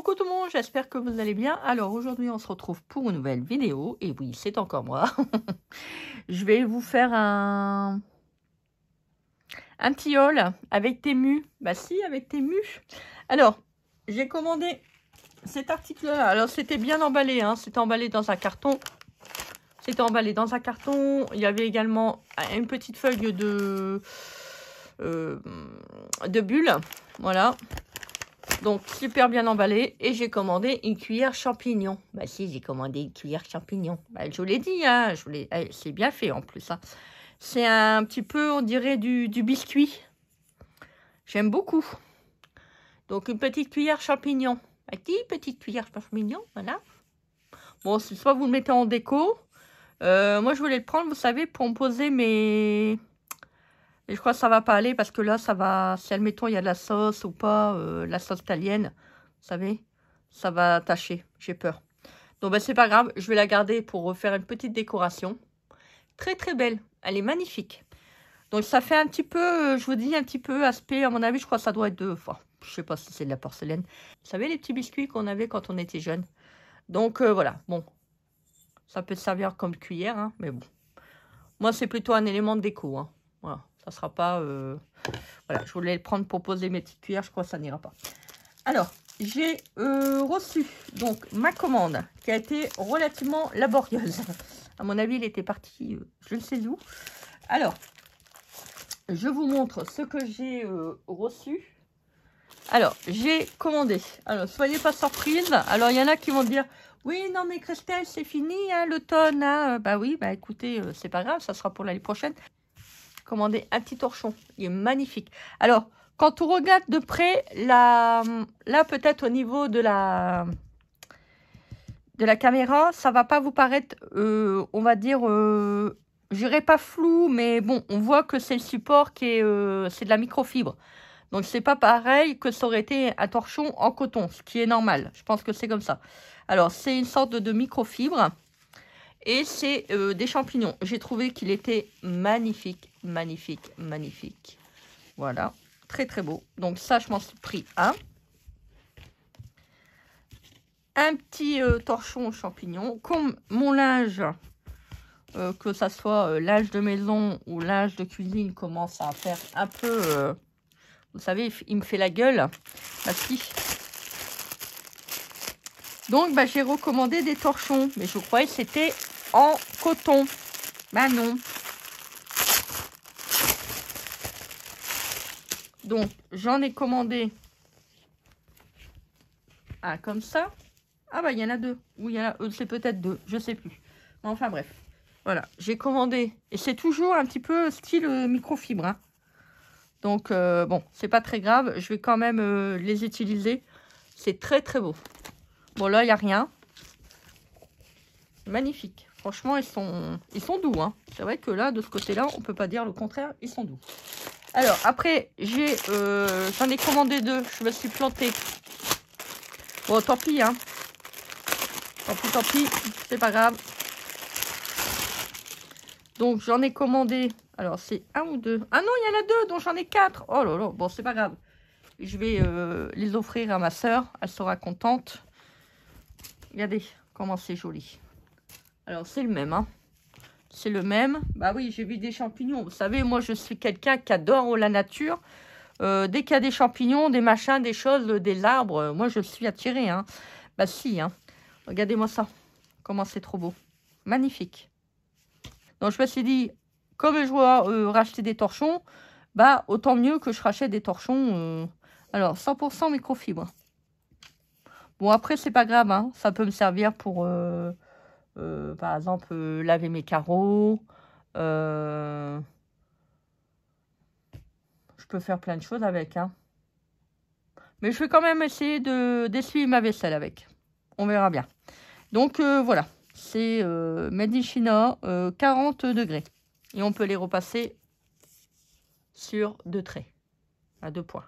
Coucou tout le monde, j'espère que vous allez bien. Alors aujourd'hui on se retrouve pour une nouvelle vidéo. Et oui, c'est encore moi. Je vais vous faire un petit haul avec Temu. Bah si, avec Temu. Alors, j'ai commandé cet article-là. Alors c'était bien emballé, hein. C'était emballé dans un carton. C'était emballé dans un carton. Il y avait également une petite feuille de bulles. Voilà. Donc, super bien emballé. Et j'ai commandé une cuillère champignon. Bah si, j'ai commandé une cuillère champignon. Bah, je vous l'ai dit, hein. C'est bien fait en plus. Hein. C'est un petit peu, on dirait, du biscuit. J'aime beaucoup. Donc, une petite cuillère champignon. Petite cuillère champignon, voilà. Bon, soit vous le mettez en déco. Moi, je voulais le prendre, vous savez, pour me poser mes... Et je crois que ça va pas aller parce que là, ça va... Si, admettons, il y a de la sauce ou pas, la sauce italienne, vous savez, ça va tacher. J'ai peur. Donc, bah, c'est pas grave. Je vais la garder pour refaire une petite décoration. Très, très belle. Elle est magnifique. Donc, ça fait un petit peu, je vous dis, un petit peu aspect. À mon avis, je crois que ça doit être de... Enfin, je sais pas si c'est de la porcelaine. Vous savez, les petits biscuits qu'on avait quand on était jeune. Donc, voilà. Bon. Ça peut servir comme cuillère, hein, mais bon. Moi, c'est plutôt un élément de déco, hein. Voilà. Ça sera pas... Voilà, je voulais le prendre pour poser mes petites cuillères. Je crois que ça n'ira pas. Alors, j'ai reçu donc ma commande qui a été relativement laborieuse. À mon avis, il était parti je ne sais où. Alors, je vous montre ce que j'ai reçu. Alors, j'ai commandé. Alors, soyez pas surprise. Alors, il y en a qui vont dire... Oui, non, mais Christelle, c'est fini, hein, l'automne. Hein. Bah oui, bah écoutez, c'est pas grave, ça sera pour l'année prochaine. Commandé un petit torchon. Il est magnifique. Alors, quand on regarde de près, là peut-être au niveau de la caméra, ça va pas vous paraître, on va dire, je dirais pas flou, mais bon, on voit que c'est le support qui est, c'est de la microfibre. Donc, c'est pas pareil que ça aurait été un torchon en coton, ce qui est normal. Je pense que c'est comme ça. Alors, c'est une sorte de microfibre. Et c'est des champignons. J'ai trouvé qu'il était magnifique, magnifique, magnifique. Voilà, très très beau. Donc ça, je m'en suis pris un. Un petit torchon aux champignons. Comme mon linge, que ça soit linge de maison ou linge de cuisine, commence à faire un peu... vous savez, il me fait la gueule. Merci. Donc, bah, j'ai recommandé des torchons. Mais je croyais que c'était... en coton. Ben non. Donc, j'en ai commandé un comme ça. Ah bah, il y en a deux. Ou il y en a... c'est peut-être deux. Je sais plus. Mais enfin, bref. Voilà. J'ai commandé. Et c'est toujours un petit peu style microfibre. Hein. Donc, bon, c'est pas très grave. Je vais quand même les utiliser. C'est très, très beau. Bon, là, il n'y a rien. Magnifique. Franchement, ils sont doux. Hein. C'est vrai que là, de ce côté-là, on peut pas dire le contraire. Ils sont doux. Alors, après, j'en ai commandé deux. Je me suis plantée. Bon, tant pis. Hein. Tant pis. C'est pas grave. Donc, j'en ai commandé. Alors, c'est un ou deux. Ah non, il y en a deux. Donc, j'en ai quatre. Oh là là. Bon, c'est pas grave. Je vais les offrir à ma soeur. Elle sera contente. Regardez comment c'est joli. Alors, c'est le même, hein. C'est le même. Bah oui, j'ai vu des champignons. Vous savez, moi, je suis quelqu'un qui adore la nature. Dès qu'il y a des champignons, des machins, des choses, des arbres, moi, je suis attirée, hein. Bah si, hein. Regardez-moi ça. Comment c'est trop beau. Magnifique. Donc, je me suis dit, comme je dois racheter des torchons, bah, autant mieux que je rachète des torchons. Alors, 100% microfibre. Bon, après, c'est pas grave, hein. Ça peut me servir pour... par exemple, laver mes carreaux. Je peux faire plein de choses avec. Hein. Mais je vais quand même essayer d'essuyer ma vaisselle avec. On verra bien. Donc, voilà. C'est Made in China, 40 degrés. Et on peut les repasser sur 2 traits. À 2 points.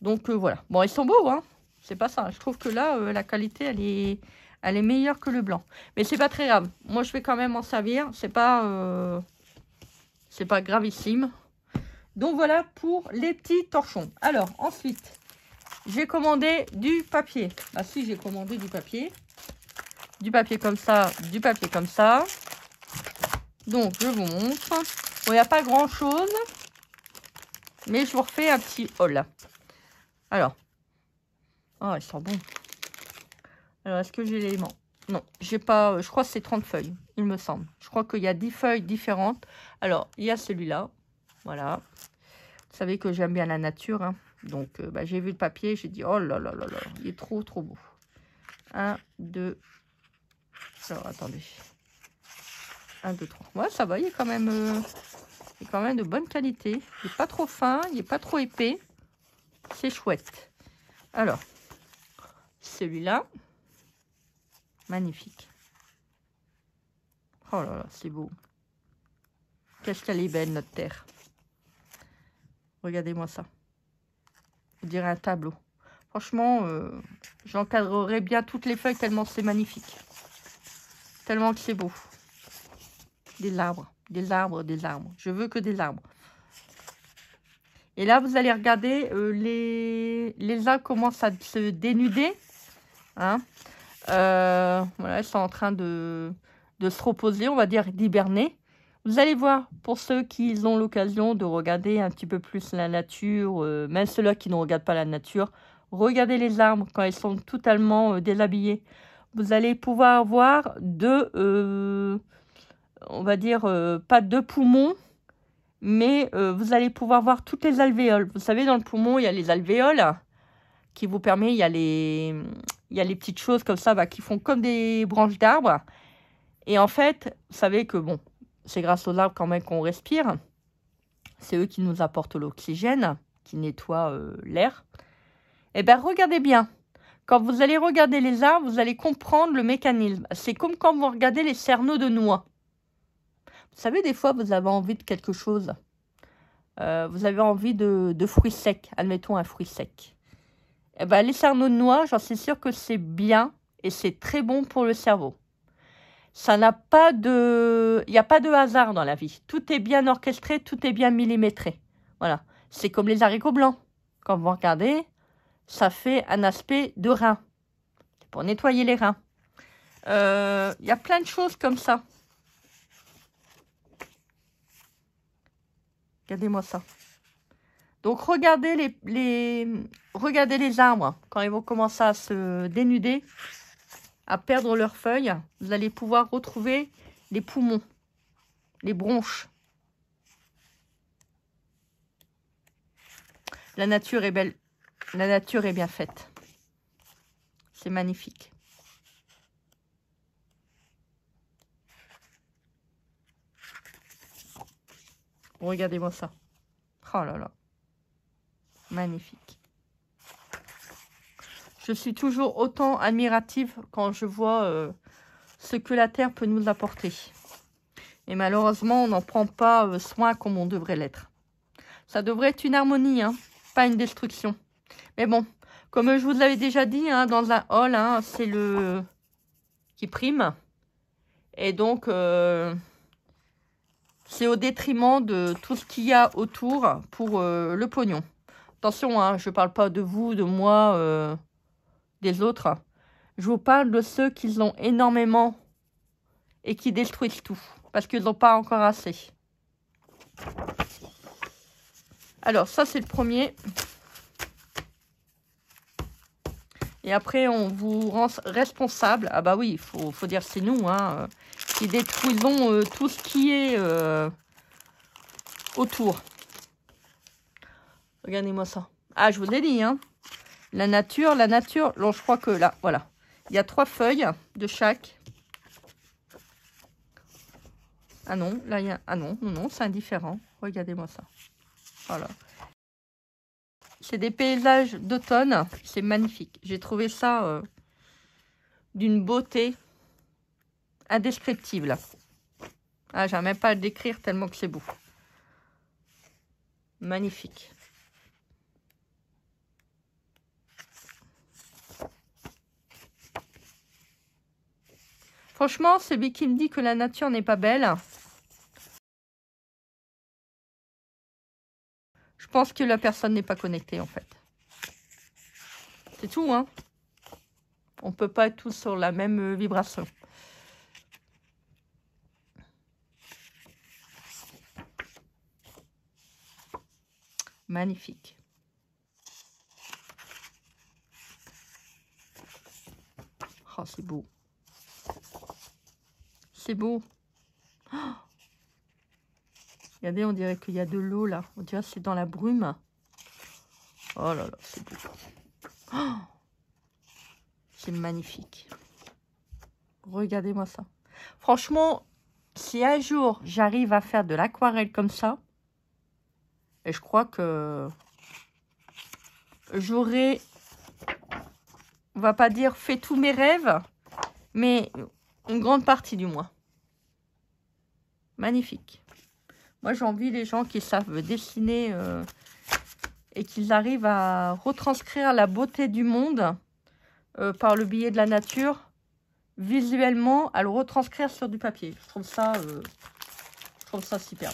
Donc, voilà. Bon, ils sont beaux, hein. C'est pas ça. Je trouve que là, la qualité, elle est meilleure que le blanc. Mais c'est pas très grave. Moi, je vais quand même m'en servir. C'est pas gravissime. Donc, voilà pour les petits torchons. Alors, ensuite, j'ai commandé du papier. Ah si, j'ai commandé du papier. Du papier comme ça, du papier comme ça. Donc, je vous montre. Bon, il n'y a pas grand-chose. Mais je vous refais un petit haul. Alors. Oh, ils sont bons. Alors, est-ce que j'ai l'élément? Non, j'ai pas... je crois que c'est 30 feuilles, il me semble. Je crois qu'il y a 10 feuilles différentes. Alors, il y a celui-là. Voilà. Vous savez que j'aime bien la nature. Hein. Donc, j'ai vu le papier. J'ai dit, oh là là là là. Il est trop, trop beau. 1, 2... Alors, attendez. 1, 2, 3. Ouais, ça va, il est quand même de bonne qualité. Il n'est pas trop fin, il n'est pas trop épais. C'est chouette. Alors, celui-là. Magnifique. Oh là là, c'est beau. Qu'est-ce qu'elle est belle, notre terre. Regardez-moi ça. On dirait un tableau. Franchement, j'encadrerai bien toutes les feuilles tellement c'est magnifique. Tellement que c'est beau. Des arbres, des arbres, des arbres. Je veux que des arbres. Et là, vous allez regarder, les arbres commencent à se dénuder. Hein. Voilà, ils sont en train de se reposer, on va dire d'hiberner. Vous allez voir, pour ceux qui ont l'occasion de regarder un petit peu plus la nature, même ceux-là qui ne regardent pas la nature, regardez les arbres quand ils sont totalement déshabillés. Vous allez pouvoir voir on va dire, pas deux poumons, mais vous allez pouvoir voir toutes les alvéoles. Vous savez, dans le poumon, il y a les alvéoles qui vous permettent, il y a les petites choses comme ça qui font comme des branches d'arbres. Et en fait, vous savez que, bon, c'est grâce aux arbres quand même qu'on respire. C'est eux qui nous apportent l'oxygène, qui nettoient l'air. Eh bien, regardez bien. Quand vous allez regarder les arbres, vous allez comprendre le mécanisme. C'est comme quand vous regardez les cerneaux de noix. Vous savez, des fois, vous avez envie de quelque chose. Vous avez envie de fruits secs. Admettons un fruit sec. Eh bien, les cerneaux de noix, j'en suis sûre que c'est bien et c'est très bon pour le cerveau. Ça n'a pas de... Il n'y a pas de hasard dans la vie. Tout est bien orchestré, tout est bien millimétré. Voilà. C'est comme les haricots blancs. Quand vous regardez, ça fait un aspect de rein. C'est pour nettoyer les reins. Il y a plein de choses comme ça. Regardez-moi ça. Donc, regardez regardez les arbres. Quand ils vont commencer à se dénuder, à perdre leurs feuilles, vous allez pouvoir retrouver les poumons, les bronches. La nature est belle. La nature est bien faite. C'est magnifique. Regardez-moi ça. Oh là là. Magnifique. Je suis toujours autant admirative quand je vois ce que la Terre peut nous apporter. Et malheureusement, on n'en prend pas soin comme on devrait l'être. Ça devrait être une harmonie, hein, pas une destruction. Mais bon, comme je vous l'avais déjà dit, hein, dans un haul, hein, c'est le qui prime. Et donc, c'est au détriment de tout ce qu'il y a autour pour le pognon. Attention, hein, je ne parle pas de vous, de moi, des autres. Je vous parle de ceux qui ont énormément et qui détruisent tout. Parce qu'ils n'ont pas encore assez. Alors, ça, c'est le premier. Et après, on vous rend responsable. Ah bah oui, il faut dire c'est nous, hein, qui détruisons tout ce qui est autour. Regardez-moi ça. Ah, je vous ai dit, hein. La nature. Alors, je crois que là, voilà. Il y a 3 feuilles de chaque. Ah non, là, il y a... Ah non, non, c'est indifférent. Regardez-moi ça. Voilà. C'est des paysages d'automne. C'est magnifique. J'ai trouvé ça d'une beauté indescriptible. Ah, j'arrive même pas à le décrire tellement que c'est beau. Magnifique. Franchement, celui qui me dit que la nature n'est pas belle, je pense que la personne n'est pas connectée, en fait. C'est tout, hein. On peut pas être tous sur la même vibration. Magnifique. Oh, c'est beau. C'est beau. Oh, regardez, on dirait qu'il y a de l'eau là. On dirait que c'est dans la brume. Oh là là, c'est beau. Oh, c'est magnifique. Regardez-moi ça. Franchement, si un jour j'arrive à faire de l'aquarelle comme ça, et je crois que j'aurai, on va pas dire fait tous mes rêves, mais une grande partie du moins. Magnifique. Moi, j'envie les gens qui savent dessiner et qu'ils arrivent à retranscrire la beauté du monde par le biais de la nature, visuellement, à le retranscrire sur du papier. Je trouve ça super.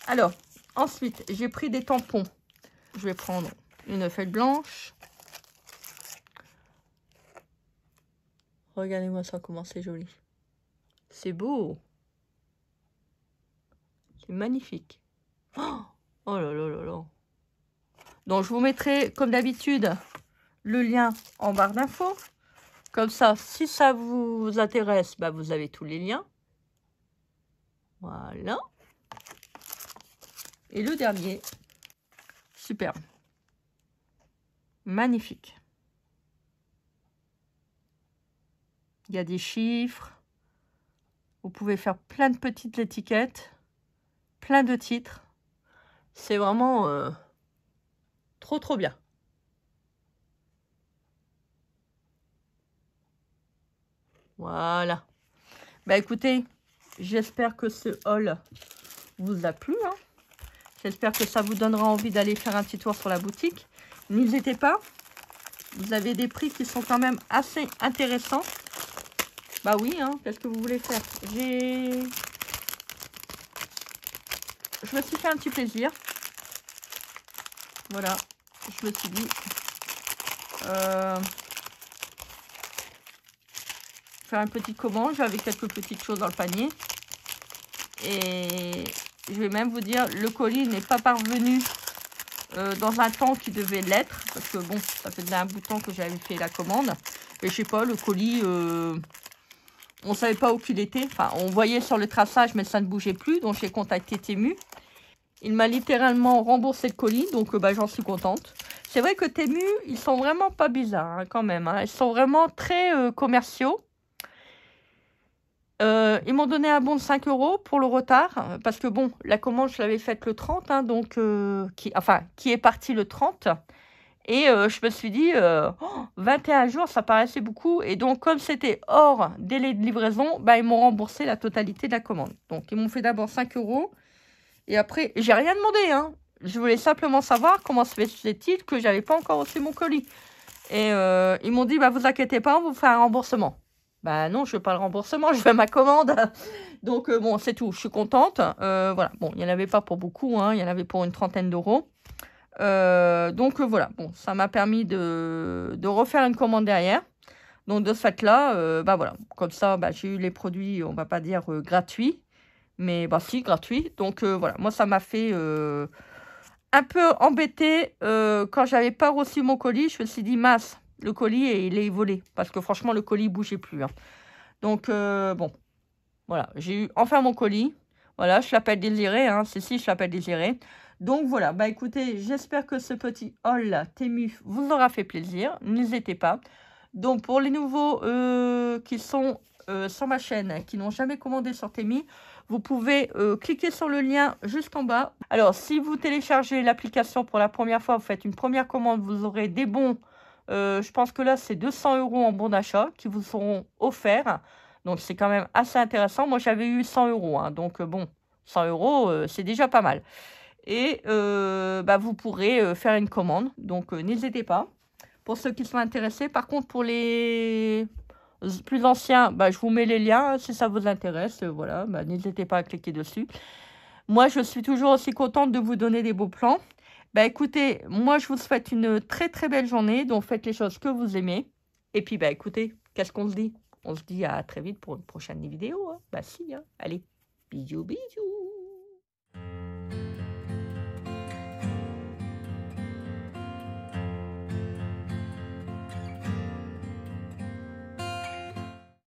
Alors, ensuite, j'ai pris des tampons. Je vais prendre une feuille blanche. Regardez-moi ça, comment c'est joli. C'est beau. C'est magnifique. Oh là là là là. Donc, je vous mettrai, comme d'habitude, le lien en barre d'infos. Comme ça, si ça vous intéresse, bah, vous avez tous les liens. Voilà. Et le dernier. Superbe. Magnifique. Il y a des chiffres. Vous pouvez faire plein de petites étiquettes. Plein de titres. C'est vraiment trop bien. Voilà. Bah écoutez, j'espère que ce haul vous a plu. Hein. J'espère que ça vous donnera envie d'aller faire un petit tour sur la boutique. N'hésitez pas. Vous avez des prix qui sont quand même assez intéressants. Bah oui, hein, qu'est-ce que vous voulez faire? Je me suis fait un petit plaisir. Voilà. Je me suis dit... faire une petite commande. J'avais quelques petites choses dans le panier. Et je vais même vous dire, le colis n'est pas parvenu dans un temps qui devait l'être. Parce que bon, ça faisait un bout de temps que j'avais fait la commande. Et je sais pas, le colis... on savait pas où qu'il était. Enfin, on voyait sur le traçage, mais ça ne bougeait plus. Donc, j'ai contacté Temu. Il m'a littéralement remboursé le colis. Donc, bah, j'en suis contente. C'est vrai que Temu, ils sont vraiment pas bizarres, hein, quand même. Hein. Ils sont vraiment très commerciaux. Ils m'ont donné un bon de 5 € pour le retard. Parce que, bon, la commande, je l'avais faite le 30. Hein, donc, qui est parti le 30. Et je me suis dit, 21 jours, ça paraissait beaucoup. Et donc, comme c'était hors délai de livraison, bah, ils m'ont remboursé la totalité de la commande. Donc, ils m'ont fait d'abord 5 €. Et après, j'ai rien demandé. Hein. Je voulais simplement savoir comment se fait-il que j'avais pas encore reçu mon colis. Et ils m'ont dit, bah, vous inquiétez pas, on vous fait un remboursement. Bah non, je veux pas le remboursement, je veux ma commande. Donc, bon, c'est tout. Je suis contente. Voilà. Bon, il n'y en avait pas pour beaucoup. Hein. Il y en avait pour une trentaine d'euros. Donc voilà, bon, ça m'a permis de refaire une commande derrière. Donc de ce fait-là, bah voilà, comme ça, bah, j'ai eu les produits, on va pas dire gratuits, mais bah si, gratuits. Donc voilà, moi ça m'a fait un peu embêté quand j'avais pas reçu mon colis. Je me suis dit, mince, le colis, il est volé. Parce que franchement, le colis bougeait plus. Hein. Donc bon, voilà, j'ai eu enfin mon colis. Voilà, je l'appelle Désiré, hein, si, je l'appelle Désiré. Donc voilà, bah écoutez, j'espère que ce petit haul Temu vous aura fait plaisir. N'hésitez pas. Donc pour les nouveaux qui sont sur ma chaîne, qui n'ont jamais commandé sur Temu, vous pouvez cliquer sur le lien juste en bas. Alors si vous téléchargez l'application pour la première fois, vous faites une première commande, vous aurez des bons. Je pense que là c'est 200 € en bon d'achat qui vous seront offerts. Donc c'est quand même assez intéressant. Moi j'avais eu 100 €, hein, donc bon, 100 € c'est déjà pas mal. Et bah, vous pourrez faire une commande. Donc, n'hésitez pas. Pour ceux qui sont intéressés. Par contre, pour les plus anciens, bah, je vous mets les liens. Si ça vous intéresse, voilà, bah, n'hésitez pas à cliquer dessus. Moi, je suis toujours aussi contente de vous donner des beaux plans. Bah écoutez, moi je vous souhaite une très très belle journée. Donc faites les choses que vous aimez. Et puis bah écoutez, qu'est-ce qu'on se dit? On se dit à très vite pour une prochaine vidéo. Hein. Bah si, hein. Allez, bisous bisous.